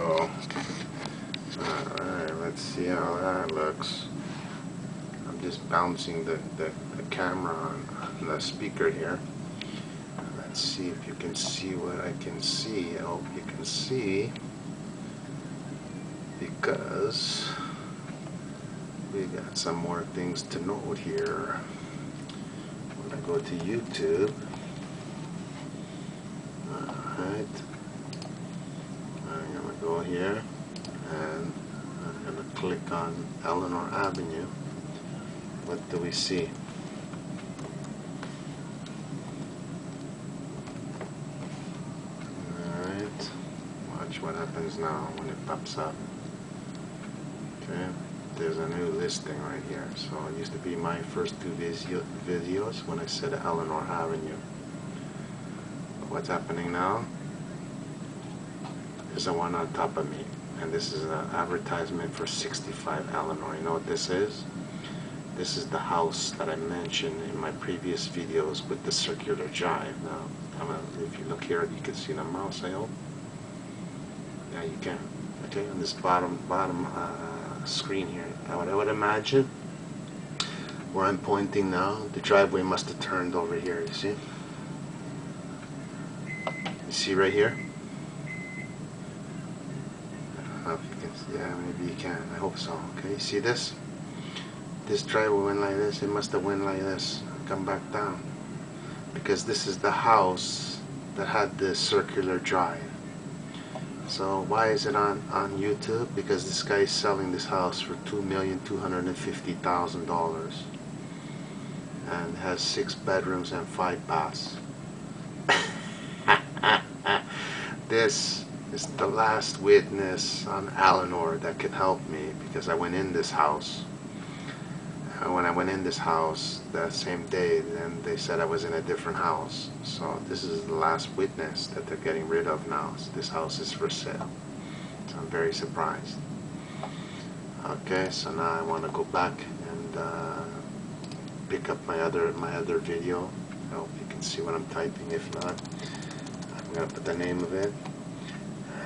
go. Alright, let's see how that looks. I'm just bouncing the camera on the speaker here. Let's see if you can see what I can see. I hope you can see, because we got some more things to note here. When I go to YouTube, alright, I'm going to go here and I'm going to click on Elinor Avenue. What do we see? Alright, watch what happens now when it pops up. Okay, there's a new listing right here. So it used to be my first two videos when I said Elinor Avenue. What's happening now? There's a one on top of me, and this is an advertisement for 65 Elinor. You know what this is? This is the house that I mentioned in my previous videos with the circular drive. Now, if you look here, you can see the mouse, I hope. Yeah, you can. Okay, on this bottom screen here. Now, what I would imagine, where I'm pointing now, the driveway must have turned over here. You see? You see right here? I don't know if you can see. Yeah, maybe you can. I hope so. Okay, you see this? This driveway went like this. It must have went like this. Come back down. Because this is the house that had the circular drive. So why is it on YouTube? Because this guy is selling this house for $2,250,000 and has 6 bedrooms and 5 baths. This is the last witness on Elinor that could help me, because I went in this house. When I went in this house that same day, then they said I was in a different house. So this is the last witness that they're getting rid of now. So this house is for sale. So I'm very surprised. Okay, so now I want to go back and pick up my other video. I hope you can see what I'm typing. If not, I'm going to put the name of it.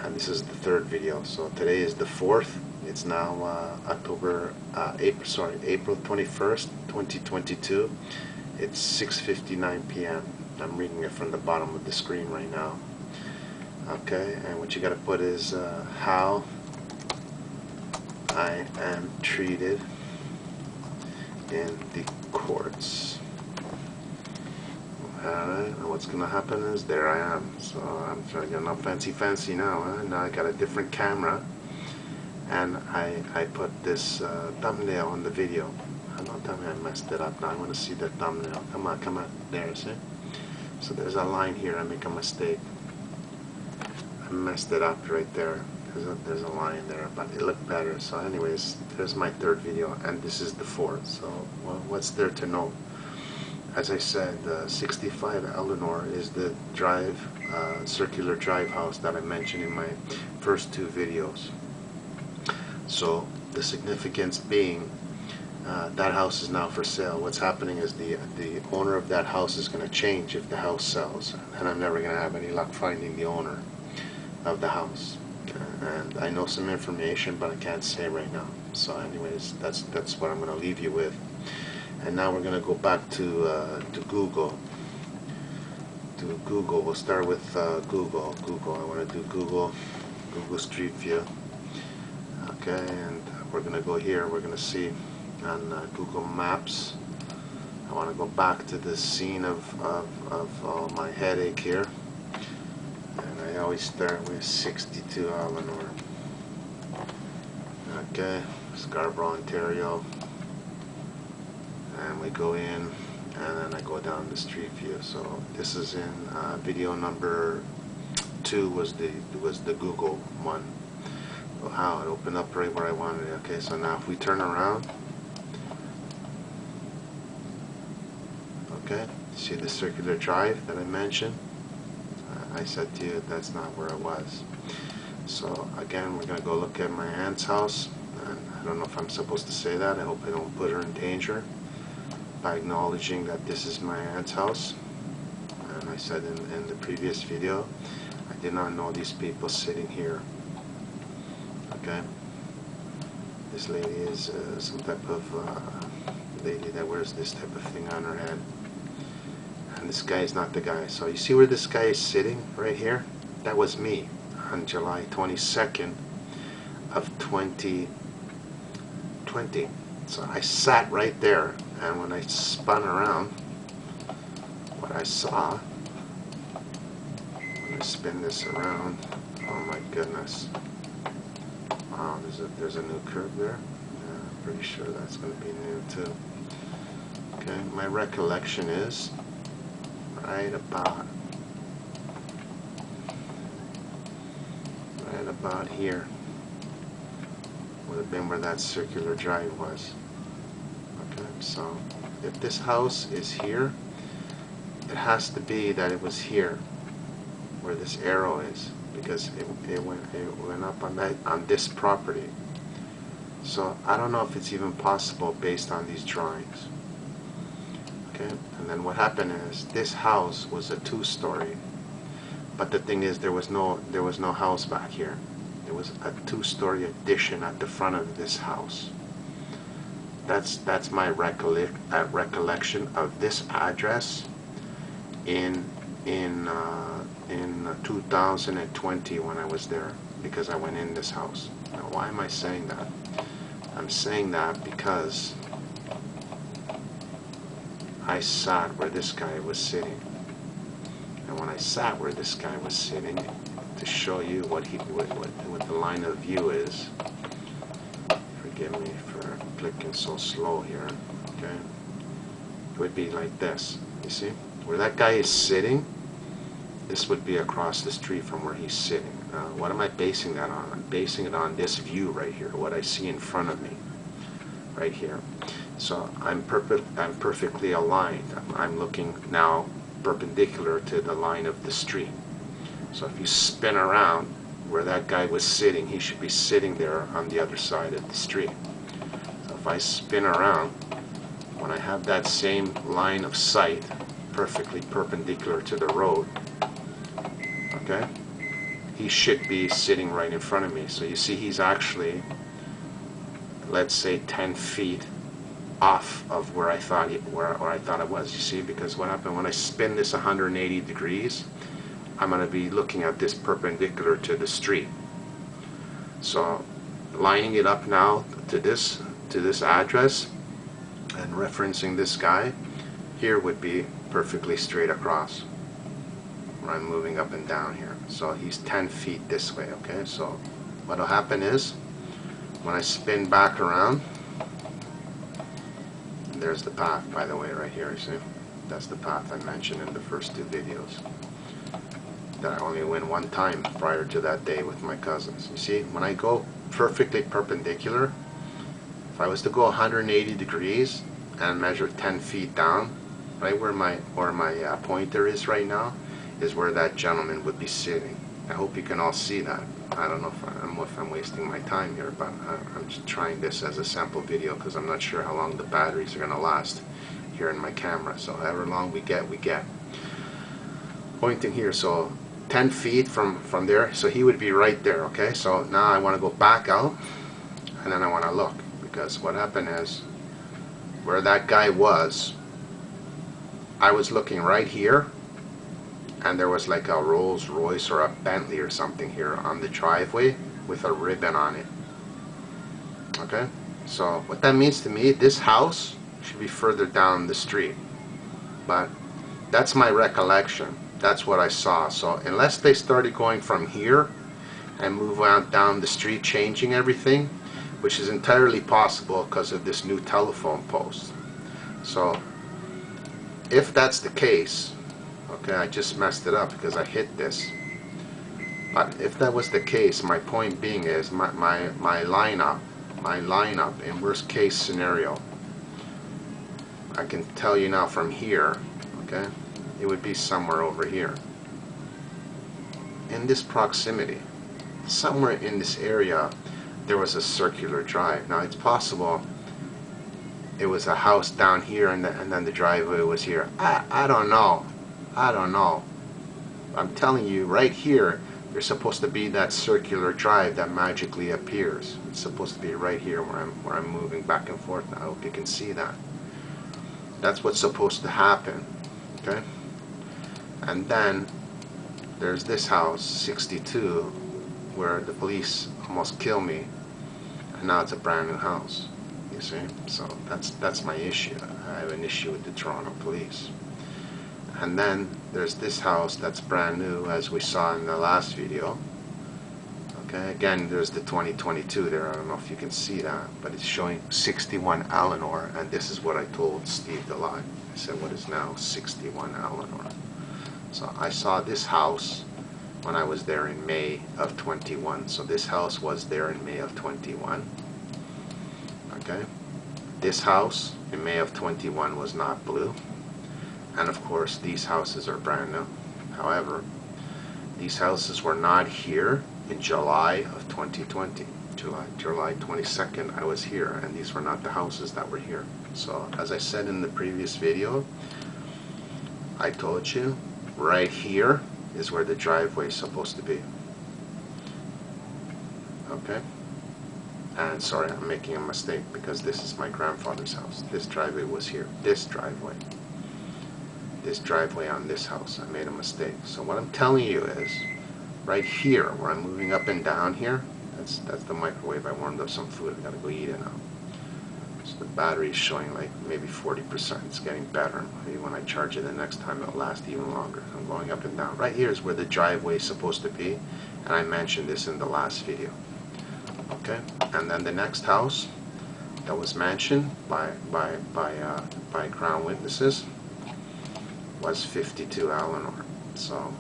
And this is the third video. So today is the 4th. It's now April 21st, 2022. It's 6:59 p.m. I'm reading it from the bottom of the screen right now. Okay, and what you got to put is how I am treated in the courts. Alright, and what's going to happen is there I am. So I'm trying to get all fancy now. Now I got a different camera. And I put this thumbnail on the video. Don't tell me I messed it up. Now I want to see the thumbnail. Come on. There, see? So there's a line here. I make a mistake. I messed it up right there. There's a line there, but it looked better. So anyways, there's my third video, and this is the 4th. So well, what's there to know? As I said, 65 Elinor is the circular drive house that I mentioned in my first 2 videos. So the significance being that house is now for sale. What's happening is the owner of that house is going to change if the house sells, and I'm never going to have any luck finding the owner of the house. And I know some information, but I can't say right now. So anyways, that's what I'm going to leave you with. And now we're going to go back to Google. To Google. We'll start with Google. I want to do Google Street View. Okay, and we're going to go here. We're going to see on Google Maps. I want to go back to the scene of all my headache here. And I always start with 62 Elinor. Okay, Scarborough, Ontario. And we go in, and then I go down the street view. So this is in video number 2 was the Google one. Wow, it opened up right where I wanted it. Okay, so now if we turn around, okay, see the circular drive that I mentioned? I said to you that's not where it was. So again, we're going to go look at my aunt's house. And I don't know if I'm supposed to say that. I hope I don't put her in danger by acknowledging that this is my aunt's house. And I said in the previous video, I did not know these people sitting here. Okay, this lady is some type of lady that wears this type of thing on her head, and this guy is not the guy. So you see where this guy is sitting right here? That was me on July 22nd of 2020. So I sat right there, and when I spun around, what I saw, when I spin this around, oh my goodness, wow, there's a new curve there. Yeah, I'm pretty sure that's going to be new too. Okay, my recollection is right about here would have been where that circular drive was. Okay, so if this house is here, it has to be that it was here where this arrow is, because it went up on this property. So I don't know if it's even possible based on these drawings. Okay, and then what happened is this house was a 2-story, but the thing is there was no house back here. There was a 2-story addition at the front of this house. That's my recollection of this address in 2020 when I was there, because I went in this house. Now, why am I saying that? I'm saying that because I sat where this guy was sitting, and when I sat where this guy was sitting, to show you what the line of view is. Forgive me for clicking so slow here. Okay, it would be like this. You see where that guy is sitting? This would be across the street from where he's sitting. What am I basing that on? I'm basing it on this view right here, what I see in front of me, right here. So I'm perfectly aligned. I'm looking now perpendicular to the line of the street. So if you spin around where that guy was sitting, he should be sitting there on the other side of the street. So if I spin around, when I have that same line of sight perfectly perpendicular to the road, okay, he should be sitting right in front of me. So you see he's actually, let's say, 10 feet off of where I thought it was. You see, because what happened when I spin this 180 degrees, I'm going to be looking at this perpendicular to the street. So lining it up now to this address and referencing this guy here would be perfectly straight across where I'm moving up and down here. So he's 10 feet this way. Okay, so what will happen is when I spin back around, there's the path, by the way, right here. You see, that's the path I mentioned in the first 2 videos that I only went one time prior to that day with my cousins. You see, when I go perfectly perpendicular, if I was to go 180 degrees and measure 10 feet down, right where my pointer is right now, is where that gentleman would be sitting. I hope you can all see that. I don't know if I'm wasting my time here, but I'm just trying this as a sample video because I'm not sure how long the batteries are going to last here in my camera. So however long we get. Pointing here, so 10 feet from there, so he would be right there. Okay, so now I want to go back out, and then I want to look, because what happened is where that guy was, I was looking right here, and there was like a Rolls Royce or a Bentley or something here on the driveway with a ribbon on it. Okay, so what that means to me, this house should be further down the street, but that's my recollection. That's what I saw. So unless they started going from here and move on down the street, changing everything, which is entirely possible because of this new telephone post. So if that's the case, okay, I just messed it up because I hit this. But if that was the case, my point being is my lineup in worst case scenario, I can tell you now from here, okay, it would be somewhere over here in this proximity. Somewhere in this area there was a circular drive. Now it's possible it was a house down here and then the driveway was here. I don't know. I'm telling you right here, there's supposed to be that circular drive that magically appears. It's supposed to be right here where I'm moving back and forth. I hope you can see that. That's what's supposed to happen. Okay? And then there's this house, 62, where the police almost kill me, and now it's a brand new house. You see? So that's my issue. I have an issue with the Toronto police. And then there's this house that's brand new, as we saw in the last video. Okay, again, there's the 2022 there. I don't know if you can see that, but it's showing 61 Elinor, and this is what I told Steve the lie. I said, what is now 61 Elinor? So I saw this house when I was there in May of 21. So this house was there in May of 21. Okay, this house in May of 21 was not blue. And of course, these houses are brand new. However, these houses were not here in July of 2020. July 22nd, I was here, and these were not the houses that were here. So, as I said in the previous video, I told you, right here is where the driveway is supposed to be. Okay? And sorry, I'm making a mistake, because this is my grandfather's house. This driveway was here. This driveway on this house. I made a mistake. So what I'm telling you is, right here, where I'm moving up and down here, that's the microwave. I warmed up some food. I gotta go eat it now. So the battery is showing like maybe 40%. It's getting better. Maybe when I charge it the next time, it'll last even longer. I'm going up and down. Right here is where the driveway is supposed to be, and I mentioned this in the last video. Okay, and then the next house that was mentioned by Crown witnesses was 52 Elinor. So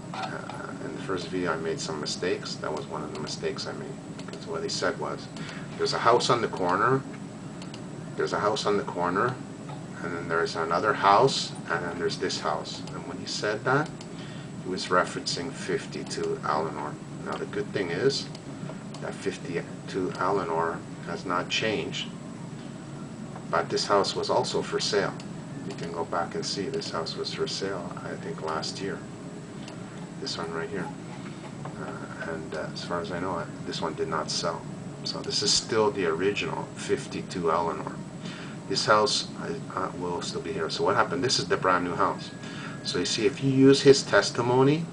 in the first video I made some mistakes. That was one of the mistakes I made, because what he said was, there's a house on the corner, and then there's another house, and then there's this house. And when he said that, he was referencing 52 Elinor. Now the good thing is that 52 Elinor has not changed, but this house was also for sale. You can go back and see this house was for sale, I think last year. This one right here. And as far as I know, this one did not sell. So this is still the original 52 Elinor. This house will still be here. So what happened? This is the brand new house. So you see, if you use his testimony,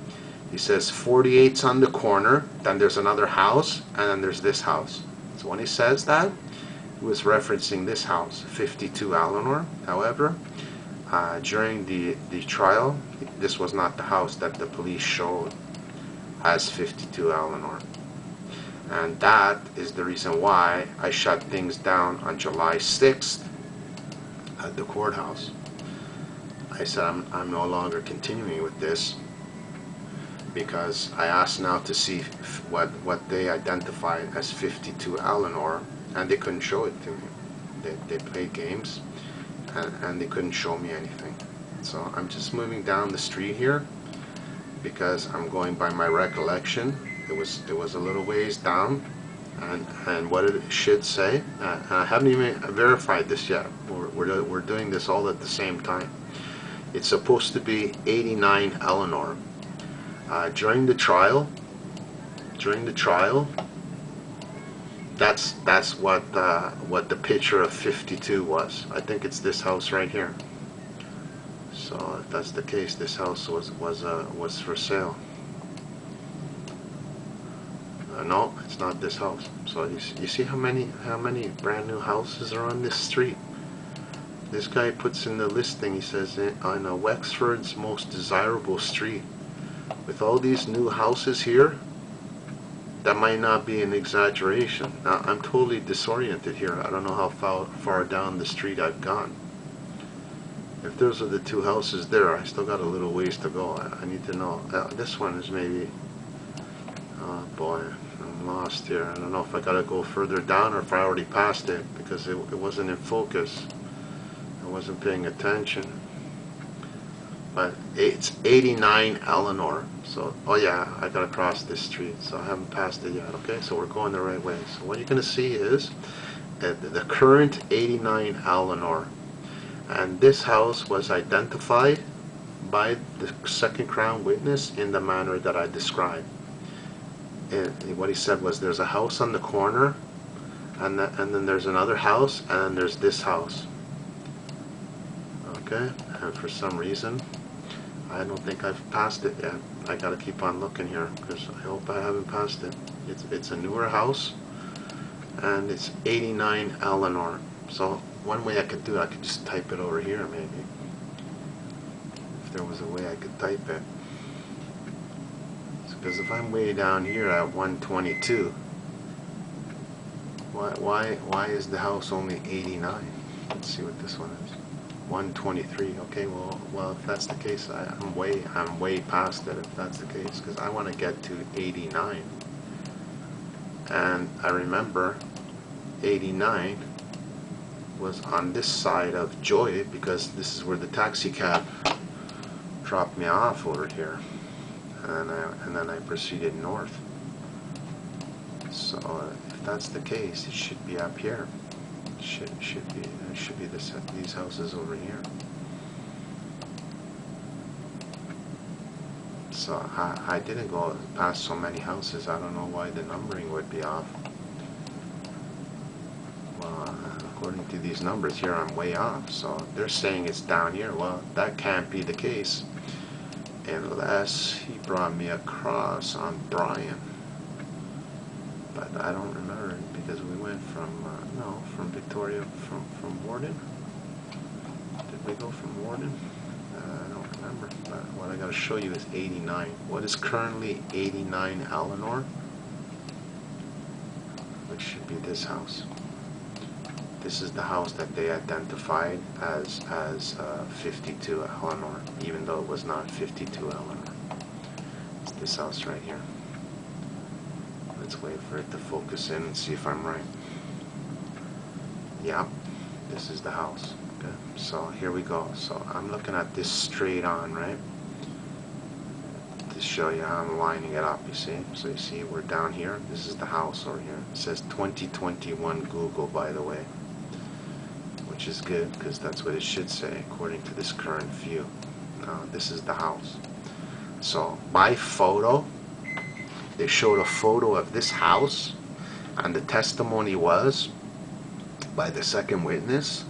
he says 48's on the corner, then there's another house, and then there's this house. So when he says that, he was referencing this house, 52 Elinor. However, during the trial, this was not the house that the police showed as 52 Elinor. And that is the reason why I shut things down on July 6th at the courthouse. I said I'm no longer continuing with this, because I asked now to see what they identified as 52 Elinor, and they couldn't show it to me. They played games, and they couldn't show me anything. So I'm just moving down the street here, because I'm going by my recollection. It was a little ways down, and what it should say, and I haven't even verified this yet. We're doing this all at the same time. It's supposed to be 89 Elinor. During the trial, that's what the picture of 52 was. I think it's this house right here. So if that's the case, this house was for sale. No, it's not this house. So you see how many brand new houses are on this street. This guy puts in the listing, he says, on Wexford's most desirable street. With all these new houses here, that might not be an exaggeration. Now, I'm totally disoriented here. I don't know how far down the street I've gone. If those are the two houses there, I still got a little ways to go. I need to know. This one is maybe... Oh boy, I'm lost here. I don't know if I gotta go further down or if I already passed it, because it wasn't in focus. I wasn't paying attention. But it's 89 Elinor. So, oh yeah, I gotta cross this street, so I haven't passed it yet. Okay, so we're going the right way. So what you're gonna see is the current 89 Elinor, and this house was identified by the second Crown witness in the manner that I described. what he said was there's a house on the corner, and then there's another house, and then there's this house. Okay, and for some reason I don't think I've passed it yet. I gotta keep on looking here, because I hope I haven't passed it. It's a newer house, and it's 89 Elinor. So one way I could do it, I could just type it over here maybe. If there was a way I could type it. Because if I'm way down here at 122, why is the house only 89? Let's see what this one is. 123. Okay, well if that's the case, I'm way past it if that's the case, because I want to get to 89. And I remember 89 was on this side of Joy, because this is where the taxi cab dropped me off over here, and then I proceeded north. So if that's the case, it should be up here. It should be these houses over here. So I didn't go past so many houses. I don't know why the numbering would be off. Well, according to these numbers here, I'm way off. So they're saying it's down here. Well, that can't be the case unless he brought me across on Bryan. But I don't remember, because we went from from Victoria, from Warden. Did we go from Warden? I don't remember. But what I got to show you is 89. What is currently 89 Elinor? Which should be this house. This is the house that they identified as 52 Elinor, even though it was not 52 Elinor. It's this house right here. Let's wait for it to focus in and see if I'm right. Yeah, this is the house. Okay, so here we go. So I'm looking at this straight on, right? To show you how I'm lining it up, you see? So you see we're down here. This is the house over here. It says 2021 Google, by the way, which is good, because that's what it should say according to this current view. This is the house. So by photo, they showed a photo of this house, and the testimony was by the second witness,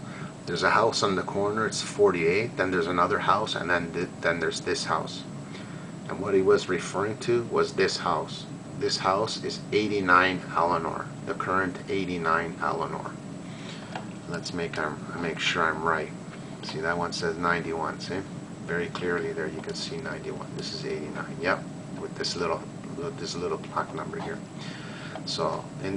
there's a house on the corner, it's 48, then there's another house, and then there's this house. And what he was referring to was this house. This house is 89 Elinor, the current 89 Elinor. Let's make sure I'm right. See, that one says 91, see? Very clearly there you can see 91. This is 89, yep, with this little plaque number here. So in